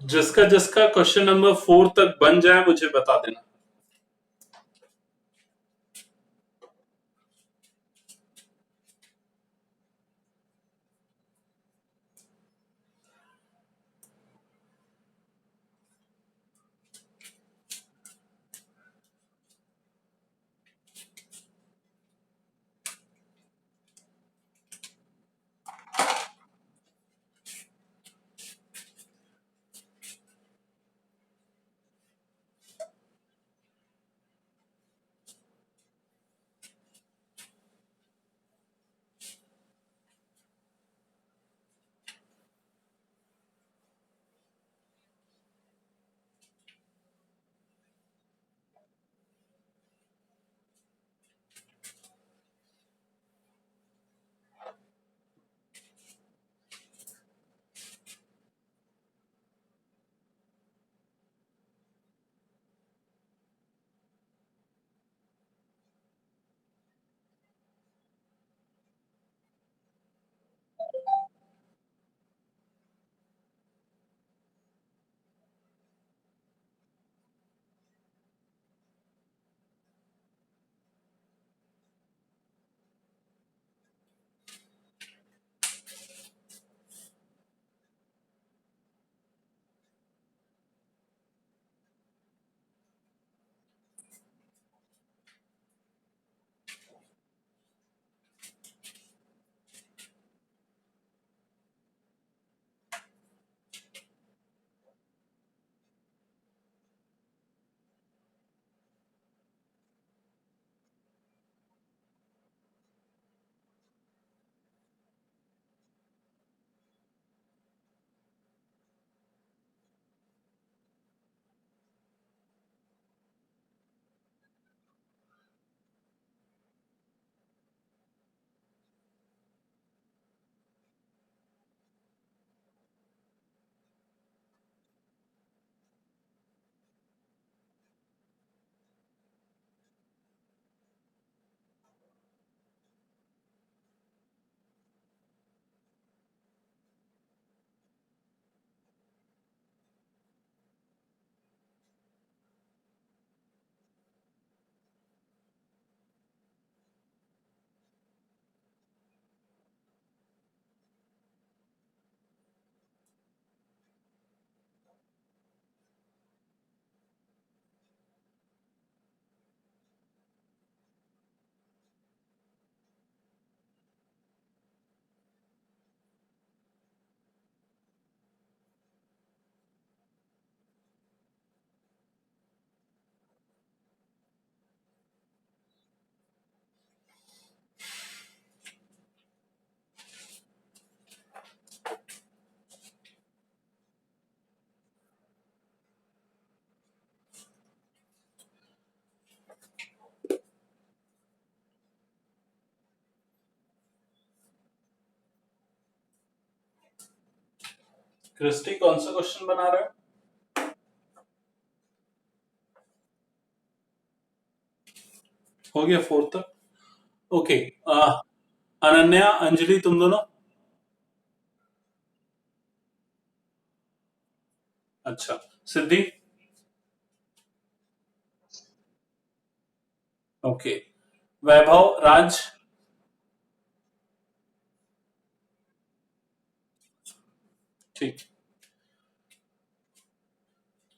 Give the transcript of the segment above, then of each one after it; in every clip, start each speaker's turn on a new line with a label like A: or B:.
A: जिसका जिसका question number 4 तक बन जाए मुझे बता देना। क्रिस्टी कौन सा क्वेश्चन बना रहा है? हो गया 4 तक। ओके। अनन्या, अंजलि, तुम दोनों? अच्छा। सिद्धि? ओके। वैभव, राज? ठीक।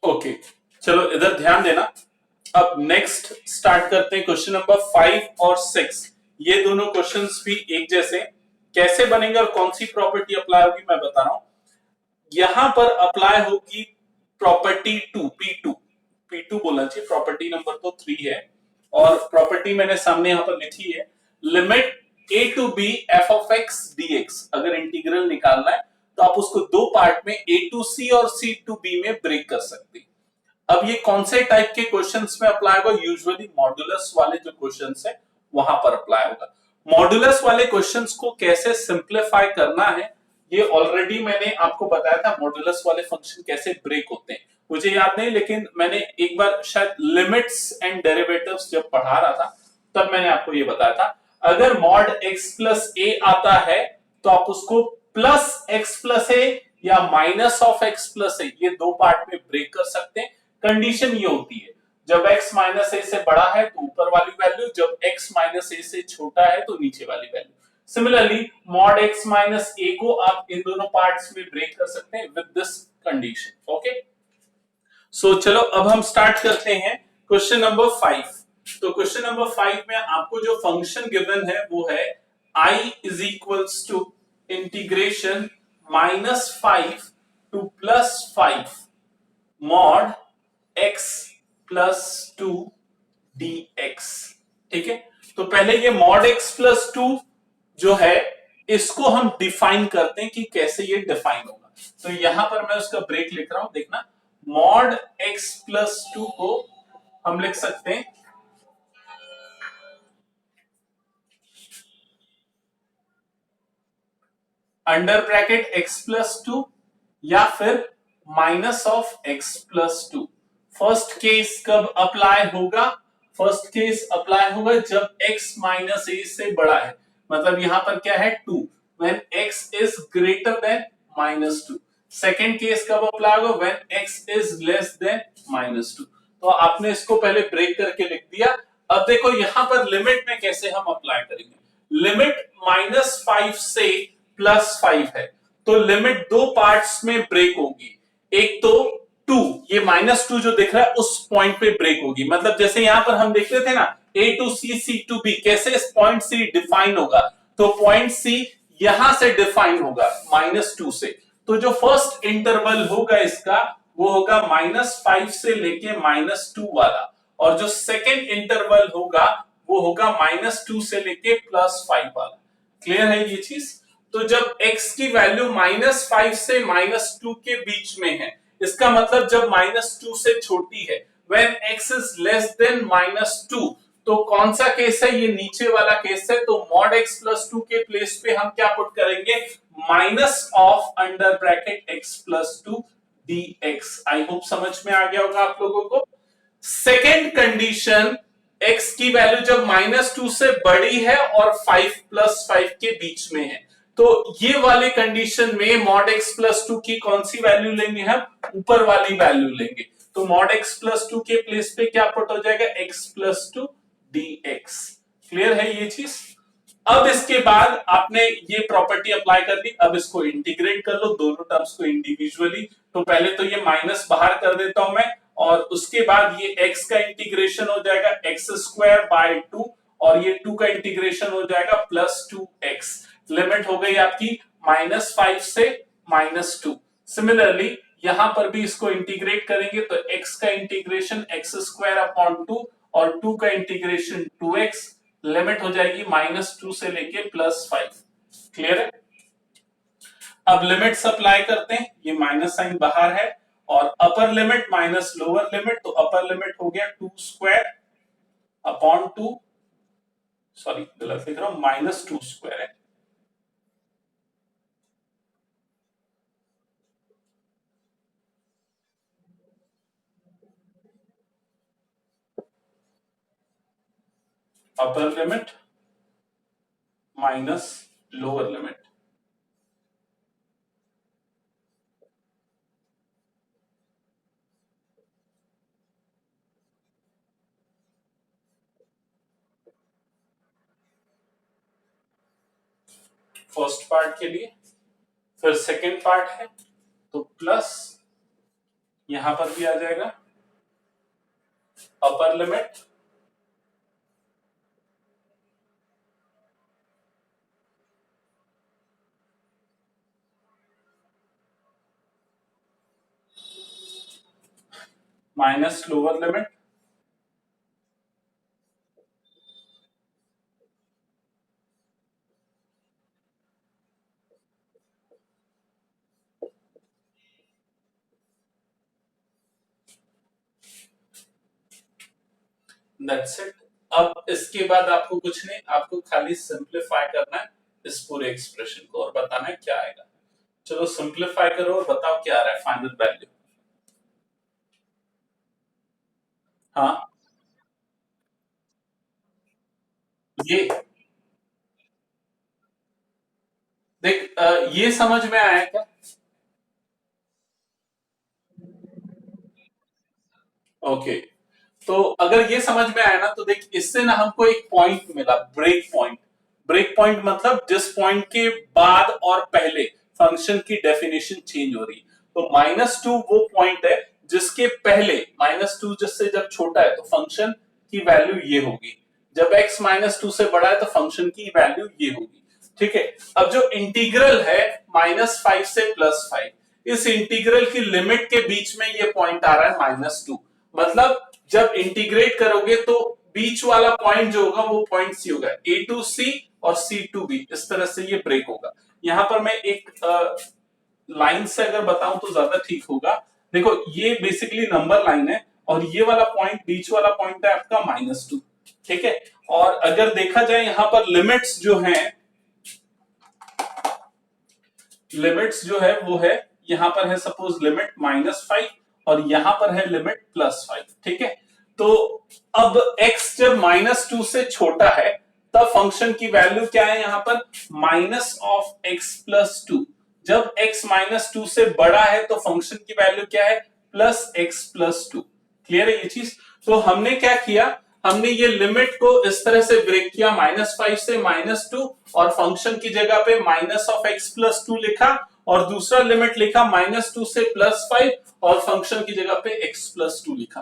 A: ओके, चलो इधर ध्यान देना। अब नेक्स्ट स्टार्ट करते हैं क्वेश्चन नंबर 5 और 6। ये दोनों क्वेश्चंस भी एक जैसे। कैसे बनेंगे और कौन सी प्रॉपर्टी अप्लाई होगी मैं बता रहा हूं। यहां पर अप्लाई होगी प्रॉपर्टी 2, P2। P2 बोलना चाहिए, प्रॉपर्टी नंबर तो 3 है। और प्रॉपर्टी मैंने सामने यहां पर लिखी है। Limit a to b f of x dx। अगर इंटीग्रल निकालना है तो आप उसको दो पार्ट में a टू c और c टू b में ब्रेक कर सकते हैं। अब ये कौन से टाइप के क्वेश्चंस में अप्लाई होगा? यूजुअली मॉडुलस वाले जो क्वेश्चंस है वहां पर अप्लाई होगा। मॉडुलस वाले क्वेश्चंस को कैसे सिंप्लीफाई करना है ये ऑलरेडी मैंने आपको बताया था। मॉडुलस वाले फंक्शन कैसे ब्रेक होते हैं मुझे याद नहीं, लेकिन मैंने एक बार शायद लिमिट्स एंड डेरिवेटिव्स जब पढ़ा रहा था तब मैंने आपको ये बताया था। अगर मॉड x प्लस ए आता है तो आप उसको प्लस x प्लस ए या माइनस ऑफ एक्स प्लस ए, ये दो पार्ट में ब्रेक कर सकते हैं। कंडीशन ये होती है जब x माइनस ए से बड़ा है तो ऊपर वाली वैल्यू, जब x माइनस ए से छोटा है तो नीचे वाली value. Similarly mod x minus a को आप इन दोनों पार्ट्स में ब्रेक कर सकते हैं विद दिस कंडीशन। ओके, सो चलो अब हम स्टार्ट करते हैं क्वेश्चन नंबर 5। तो क्वेश्चन नंबर 5 में आपको जो फंक्शन गिवन है वो है I is equals to integration -5 to +5 mod x plus 2 dx। ठीक है, तो पहले ये मॉड x प्लस 2 जो है इसको हम डिफाइन करते हैं कि कैसे ये डिफाइन होगा। तो यहां पर मैं उसका ब्रेक लिख रहा हूं, देखना। मॉड x प्लस 2 को हम लिख सकते हैं अंडर ब्रैकेट x प्लस 2 या फिर minus of x plus 2। First case कब अप्लाई होगा? फर्स्ट केस अप्लाई होगा जब x माइनस ए से बड़ा है, मतलब यहां पर क्या है 2, when x is greater than -2। Second case कब अप्लाई होगा? When x is less than -2। तो आपने इसको पहले ब्रेक करके लिख दिया। अब देखो यहां पर लिमिट में कैसे हम अप्लाई करेंगे। लिमिट -5 से +5 है, तो लिमिट दो पार्ट्स में ब्रेक होगी। एक तो 2, ये -2 जो दिख रहा है उस पॉइंट पे ब्रेक होगी, मतलब जैसे यहां पर हम देख रहे थे ना a to C, C to B, कैसे इस पॉइंट सी डिफाइन होगा, तो पॉइंट सी यहां से डिफाइन होगा -2 से। तो जो फर्स्ट इंटरवल होगा इसका वो होगा -5 से लेके -2 वाला, और जो सेकेंड इंटरवल होगा वो होगा -2 से लेके +5 वाला। क्लियर है ये चीज? तो जब x की वैल्यू -5 से -2 के बीच में है, इसका मतलब जब -2 से छोटी है, when x is less than -2, तो कौन सा केस है? ये नीचे वाला केस है। तो mod x प्लस 2 के प्लेस पे हम क्या पुट करेंगे? Minus of under bracket x plus 2 dx। I hope समझ में आ गया होगा आप लोगों को। सेकेंड कंडीशन, x की वैल्यू जब -2 से बड़ी है और 5 + 5 के बीच में है, तो ये वाले कंडीशन में मॉड x प्लस 2 की कौन सी वैल्यू लेंगे? हम ऊपर वाली वैल्यू लेंगे। तो मॉड x प्लस 2 के प्लेस पे क्या पुट हो जाएगा? x plus 2 dx। क्लियर है ये चीज? अब इसके बाद आपने ये प्रॉपर्टी अप्लाई कर दी, अब इसको इंटीग्रेट कर लो दोनों टर्म्स को इंडिविजुअली। तो पहले तो ये माइनस बाहर कर देता हूं मैं, और उसके बाद ये x का इंटीग्रेशन हो जाएगा x² 2, और ये 2 का इंटीग्रेशन हो जाएगा +2x। लिमिट हो गई आपकी -5 से -2। सिमिलरली यहां पर भी इसको इंटीग्रेट करेंगे तो x का इंटीग्रेशन x² 2 और 2 का इंटीग्रेशन 2x। लिमिट हो जाएगी -2 से लेके +5। क्लियर है? अब लिमिट अप्लाई करते हैं, ये माइनस साइन बाहर है, और upper limit minus lower limit, तो अपर लिमिट हो गया 2² 2, सॉरी गलत लिख रहा हूं, -2² है। Upper limit minus lower limit. First part के लिए, फिर सेकेंड पार्ट है तो प्लस, यहां पर भी आ जाएगा upper limit minus lower limit. That's it. अब इसके बाद आपको कुछ नहीं, आपको खाली सिंप्लीफाई करना है इस पूरे एक्सप्रेशन को और बताना है क्या आएगा। चलो सिंप्लीफाई करो और बताओ क्या आ रहा है फाइनल वैल्यू। हाँ, ये देख, ये समझ में आया क्या? ओके, तो अगर ये समझ में आया ना तो देख, इससे ना हमको एक पॉइंट मिला, ब्रेक पॉइंट। ब्रेक पॉइंट मतलब जिस पॉइंट के बाद और पहले फंक्शन की डेफिनेशन चेंज हो रही। तो -2 वो पॉइंट है जिसके पहले -2 जिससे जब छोटा है तो फंक्शन की वैल्यू ये होगी, जब x -2 से बड़ा है तो फंक्शन की वैल्यू ये होगी। ठीक है, अब जो इंटीग्रल है -5 से +5, इस इंटीग्रल की लिमिट के बीच में ये पॉइंट आ रहा है -2। मतलब जब इंटीग्रेट करोगे तो बीच वाला पॉइंट जो होगा वो पॉइंट सी होगा, ए टू सी और सी टू बी, इस तरह से ये ब्रेक होगा। यहां पर मैं एक लाइन से अगर बताऊं तो ज्यादा ठीक होगा। देखो ये बेसिकली नंबर लाइन है और ये वाला पॉइंट, बीच वाला पॉइंट है आपका -2। ठीक है, और अगर देखा जाए यहाँ पर लिमिट्स जो हैं, लिमिट्स जो है वो है, यहां पर है सपोज लिमिट -5 और यहां पर है लिमिट +5। ठीक है, तो अब x जब -2 से छोटा है तब फंक्शन की वैल्यू क्या है, यहां पर -(x+2). जब x -2 से बड़ा है तो फंक्शन की वैल्यू क्या है, +x+2। क्लियर है ये चीज? तो हमने क्या किया, हमने ये लिमिट को इस तरह से ब्रेक किया, -5 से -2, और फंक्शन की जगह पे (x+2) लिखा, और दूसरा लिमिट लिखा -2 से +5 और फंक्शन की जगह पे x+2 लिखा।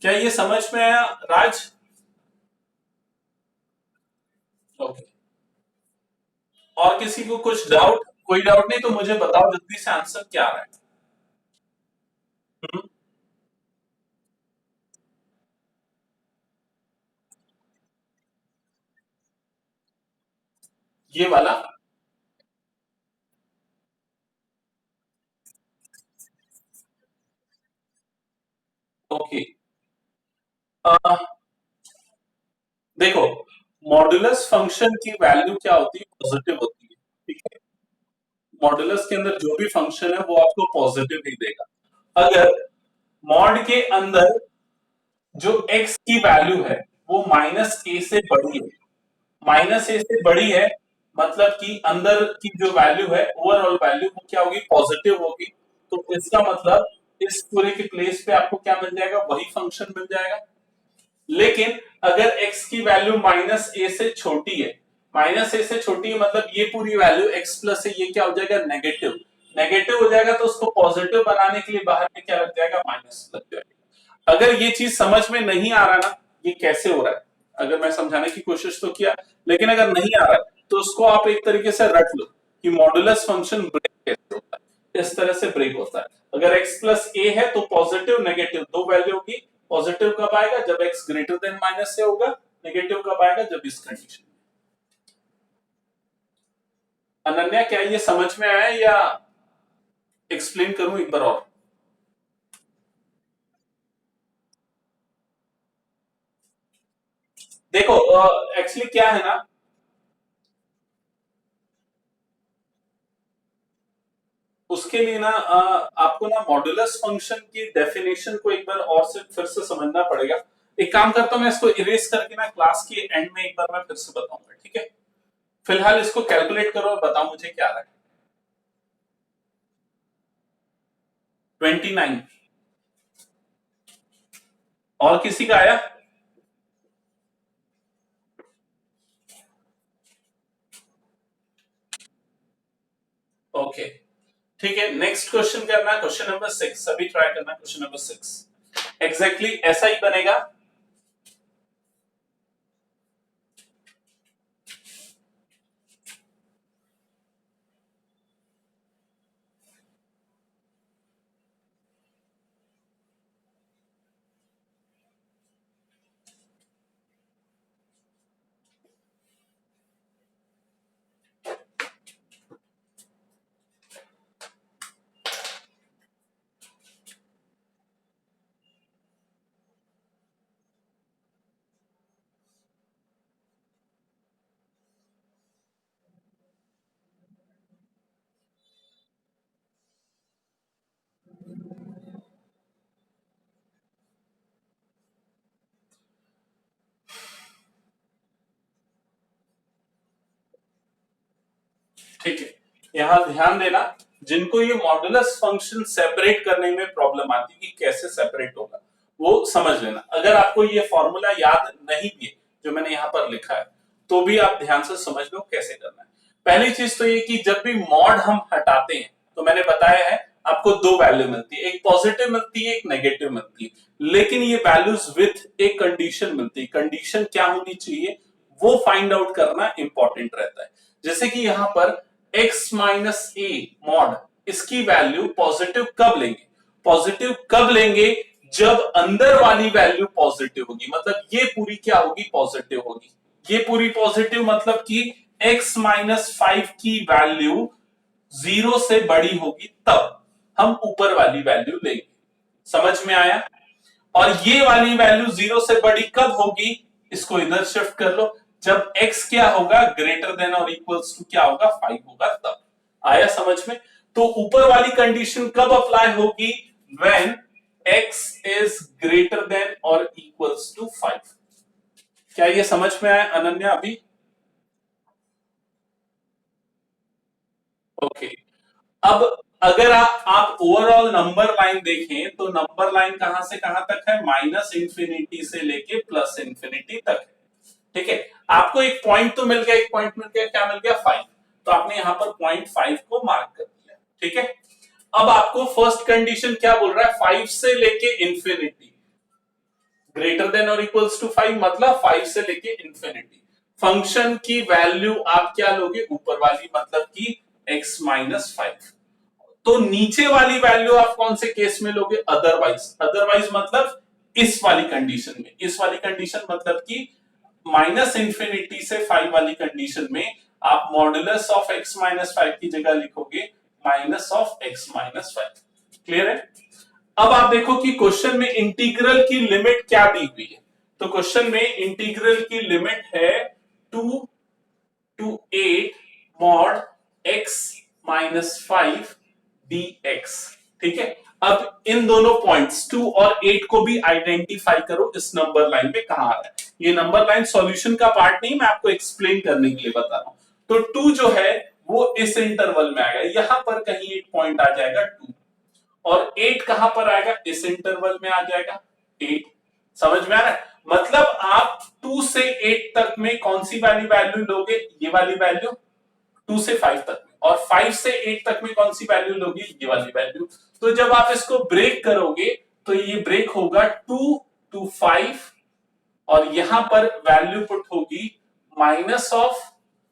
A: क्या ये समझ में आया राज? ओके, और किसी को कुछ डाउट? कोई डाउट नहीं तो मुझे बताओ जल्दी से आंसर क्या आ रहा है। हम्म, ये वाला। ओके, देखो मॉडुलस फंक्शन की वैल्यू क्या होती है, पॉजिटिव होती है। ठीक है, मॉडुलस के अंदर जो भी फंक्शन है वो आपको पॉजिटिव ही देगा। अगर मॉड के अंदर जो x की वैल्यू है वो -a से बड़ी है, -a से बड़ी है, मतलब कि अंदर की जो वैल्यू है, ओवरऑल वैल्यू, वो क्या होगी, पॉजिटिव होगी। तो इसका मतलब इस पूरे के प्लेस पे आपको क्या मिल जाएगा, वही फंक्शन मिल जाएगा। लेकिन अगर x की वैल्यू -a से छोटी है, -a से छोटी है मतलब ये पूरी वैल्यू x प्लस है, ये क्या हो जाएगा, नेगेटिव। नेगेटिव हो जाएगा तो उसको पॉजिटिव बनाने के लिए बाहर में क्या लग जाएगा, माइनस लग जाएगा। अगर ये चीज समझ में नहीं आ रहा ना, ये कैसे हो रहा है, अगर मैं समझाने की कोशिश तो किया, लेकिन अगर नहीं आ रहा तो उसको आप एक तरीके से रट लो कि मॉडुलस फंक्शन ब्रेक कैसे होता है। इस तरह से ब्रेक होता है। अगर x प्लस ए है तो पॉजिटिव नेगेटिव दो वैल्यू होगी। पॉजिटिव कब आएगा, जब x ग्रेटर देन माइनस से होगा। नेगेटिव कब आएगा, जब इस कंडीशन। अनन्या क्या ये समझ में आया या एक्सप्लेन करूं एक बार और? देखो एक्चुअली क्या है ना, उसके लिए ना आपको ना मॉडुलस फंक्शन की डेफिनेशन को एक बार और से फिर से समझना पड़ेगा। एक काम करता हूं, मैं इसको इरेज करके ना क्लास के एंड में एक बार मैं फिर से बताऊंगा, ठीक है? फिलहाल इसको कैलकुलेट करो और बताओ मुझे क्या आ रहा है। 29। और किसी का आया? ओके, ठीक है, नेक्स्ट क्वेश्चन करना, क्वेश्चन नंबर 6। सभी ट्राई करना क्वेश्चन नंबर 6। एग्जैक्टली ऐसा ही बनेगा। ठीक है, यहां ध्यान देना, जिनको ये मॉडुलस फंक्शन सेपरेट करने में प्रॉब्लम आती है कि कैसे सेपरेट होगा, वो समझ लेना। अगर आपको ये फॉर्मूला याद नहीं भी है जो मैंने यहाँ पर लिखा है, तो भी आप ध्यान से समझ लो कैसे करना है। पहली चीज तो ये कि जब भी मॉड हम हटाते हैं, तो मैंने बताया है आपको दो वैल्यू मिलती है, एक पॉजिटिव मिलती है, एक नेगेटिव मिलती है, लेकिन ये वैल्यूज विथ एक कंडीशन मिलती है। कंडीशन क्या होनी चाहिए वो फाइंड आउट करना इंपॉर्टेंट रहता है। जैसे कि यहां पर x माइनस ए मॉड, इसकी वैल्यू पॉजिटिव कब लेंगे? पॉजिटिव कब लेंगे? जब अंदर वाली वैल्यू पॉजिटिव होगी, मतलब ये पूरी क्या होगी? पॉजिटिव होगी। ये पूरी पॉजिटिव मतलब कि x माइनस 5 की वैल्यू जीरो से बड़ी होगी, तब हम ऊपर वाली वैल्यू लेंगे। समझ में आया? और ये वाली वैल्यू जीरो से बड़ी कब होगी? इसको इधर शिफ्ट कर लो, जब x क्या होगा? ग्रेटर देन और इक्वल्स टू क्या होगा? 5 होगा, तब। आया समझ में? तो ऊपर वाली कंडीशन कब अप्लाई होगी? When x is greater than और इक्वल्स टू 5। क्या ये समझ में आया अनन्या अभी? ओके। अब अगर आप ओवरऑल नंबर लाइन देखें, तो नंबर लाइन कहां से कहां तक है? माइनस इंफिनिटी से लेके प्लस इंफिनिटी तक है। ठीक है, आपको एक पॉइंट तो मिल गया, एक पॉइंट मिल गया, क्या मिल गया? 5। तो आपने यहां पर पॉइंट 5 को मार्क कर दिया। ठीक है, अब आपको फर्स्ट कंडीशन क्या बोल रहा है? 5 से लेके इंफिनिटी, ग्रेटर देन और इक्वल्स टू 5, मतलब 5 से लेके इंफिनिटी। फंक्शन की वैल्यू आप क्या लोगे? ऊपर वाली, मतलब कि x माइनस 5। तो नीचे वाली वैल्यू आप कौन से केस में लोगे? अदरवाइज। अदरवाइज मतलब इस वाली कंडीशन में, इस वाली कंडीशन मतलब कि माइनस इंफिनिटी से 5 वाली कंडीशन में आप मॉडुलस ऑफ x माइनस 5 की जगह लिखोगे minus of x minus 5। Clear है? अब आप देखो कि क्वेश्चन में इंटीग्रल की लिमिट क्या दी हुई है। तो क्वेश्चन में इंटीग्रल की लिमिट है 2 to 8 mod x minus 5 dx। ठीक है, अब इन दोनों पॉइंट्स 2 और 8 को भी आइडेंटिफाई करो इस नंबर लाइन पे कहां आ रहा है। ये नंबर लाइन सॉल्यूशन का पार्ट नहीं, मैं आपको एक्सप्लेन करने के लिए बता रहा हूं। तो 2 जो है वो इस इंटरवल में आएगा, यहां पर कहीं एक पॉइंट आ जाएगा 2, और 8 कहां पर आएगा? इस इंटरवल में आ जाएगा 8। समझ में आ रहा है? मतलब आप 2 से 8 तक में कौन सी वाली वैल्यू लोगे? ये वाली वैल्यू। 2 से 5 तक में, और 5 से 8 तक में कौन सी वैल्यू लोगे? ये वाली वैल्यू। तो जब आप इसको ब्रेक करोगे, तो ये ब्रेक होगा 2 टू 5, और यहां पर वैल्यू पुट होगी माइनस ऑफ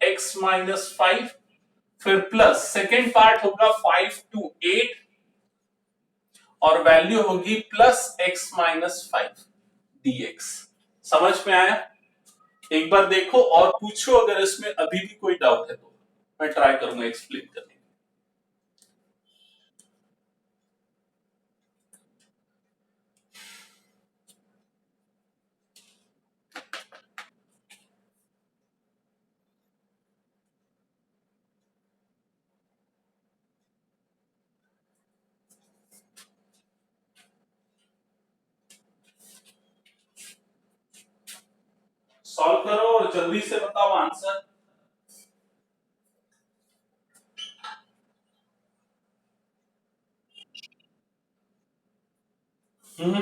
A: x माइनस 5, फिर प्लस सेकेंड पार्ट होगा 5 टू 8, और वैल्यू होगी प्लस x माइनस 5 dx। समझ में आया? एक बार देखो और पूछो, अगर इसमें अभी भी कोई डाउट है तो मैं ट्राई करूंगा एक्सप्लेन करने। सॉल्व करो और जल्दी से बताओ आंसर। हम्म।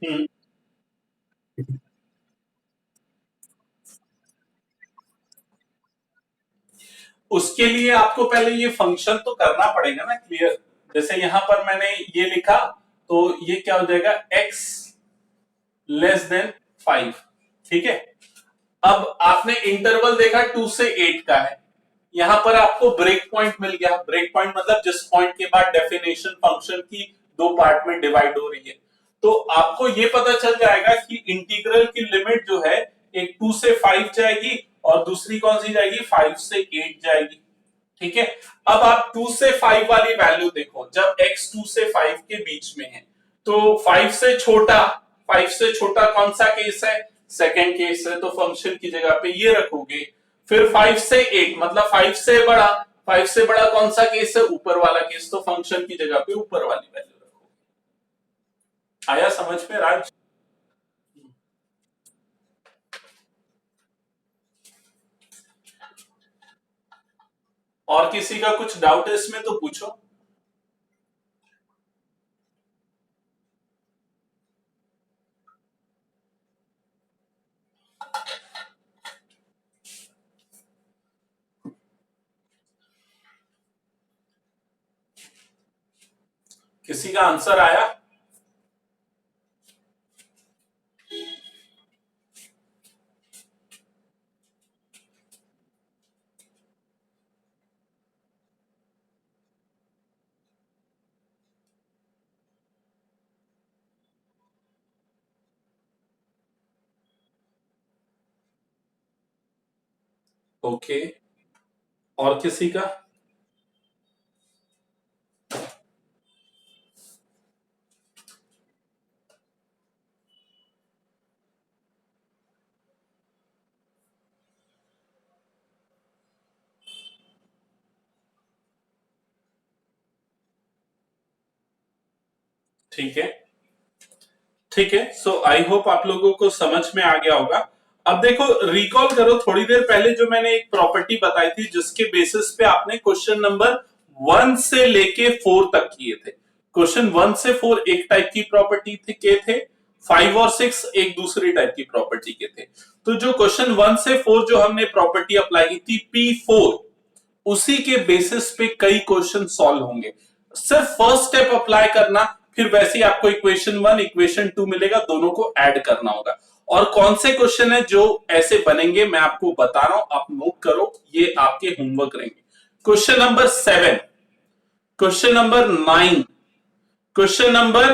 A: हम्म। उसके लिए आपको पहले ये फंक्शन तो करना पड़ेगा ना क्लियर। जैसे यहां पर मैंने ये लिखा, तो ये क्या हो जाएगा? x less than 5। ठीक है, अब आपने इंटरवल देखा 2 से 8 का है, यहां पर आपको ब्रेक पॉइंट मिल गया। ब्रेक पॉइंट मतलब जिस पॉइंट के बाद डेफिनेशन फंक्शन की दो पार्ट में डिवाइड हो रही है। तो आपको ये पता चल जाएगा कि इंटीग्रल की लिमिट जो है, एक 2 से 5 जाएगी, और दूसरी कौन सी जाएगी? 5 से 8 जाएगी। ठीक है, अब आप 2 से 5 वाली वैल्यू देखो, जब x 2 से 5 के बीच में है, तो 5 से छोटा, 5 से छोटा कौन सा केस है? सेकंड केस है, तो फंक्शन की जगह पे ये रखोगे। फिर 5 से 8 मतलब 5 से बड़ा, 5 से बड़ा कौन सा केस है? ऊपर वाला केस, तो फंक्शन की जगह पे ऊपर वाली वैल्यू रखोगे। आया समझ में राज? और किसी का कुछ डाउट है इसमें तो पूछो। किसी का आंसर आया? ओके, और किसी का? ठीक है, ठीक है। सो आई होप आप लोगों को समझ में आ गया होगा। अब देखो, रिकॉल करो, थोड़ी देर पहले जो मैंने एक प्रॉपर्टी बताई थी जिसके बेसिस पे आपने क्वेश्चन नंबर 1 से लेके 4 तक किए थे। क्वेश्चन 1 से 4 एक टाइप की प्रॉपर्टी थे, 5 और 6 एक दूसरी टाइप की प्रॉपर्टी के थे। तो जो क्वेश्चन 1 से 4 जो हमने प्रॉपर्टी अप्लाई की थी P4, उसी के बेसिस पे कई क्वेश्चन सॉल्व होंगे। सिर्फ फर्स्ट स्टेप अप्लाई करना, फिर वैसे ही आपको इक्वेशन 1 इक्वेशन 2 मिलेगा, दोनों को ऐड करना होगा। और कौन से क्वेश्चन है जो ऐसे बनेंगे मैं आपको बता रहा हूं, आप नोट करो, ये आपके होमवर्क रहेंगे। Question number 7, question number 9, question number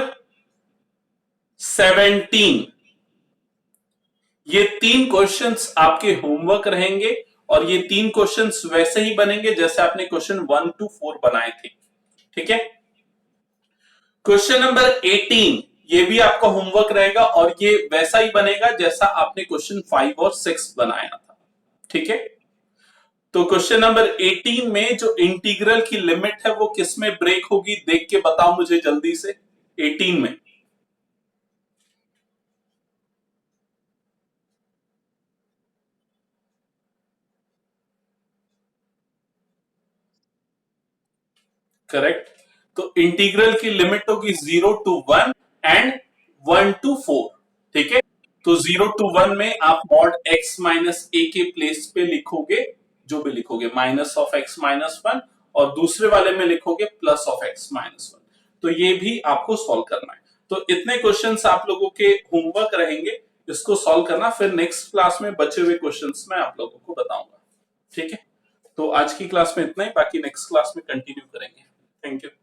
A: 17, ये 3 क्वेश्चंस आपके होमवर्क रहेंगे। और ये 3 क्वेश्चंस वैसे ही बनेंगे जैसे आपने क्वेश्चन 1 to 4 बनाए थे। ठीक है। क्वेश्चन नंबर 18, ये भी आपका होमवर्क रहेगा और ये वैसा ही बनेगा जैसा आपने क्वेश्चन 5 और 6 बनाया था। ठीक है। तो क्वेश्चन नंबर 18 में जो इंटीग्रल की लिमिट है वो किस में ब्रेक होगी, देख के बताओ मुझे जल्दी से। 18 में करेक्ट। तो इंटीग्रल की लिमिट होगी 0 to 1 एंड 1 to 4। ठीक है। तो 0 to 1 में आप मॉड x माइनस ए के प्लेस पे लिखोगे, जो भी लिखोगे, माइनस ऑफ x माइनस 1, और दूसरे वाले में लिखोगे प्लस ऑफ x माइनस 1। तो ये भी आपको सॉल्व करना है। तो इतने क्वेश्चंस आप लोगों के होमवर्क रहेंगे, इसको सॉल्व करना, फिर नेक्स्ट क्लास में बचे हुए क्वेश्चंस मैं आप लोगों को बताऊंगा। ठीक है। तो आज की क्लास में इतना ही, बाकी नेक्स्ट क्लास में कंटिन्यू करेंगे। Thank you.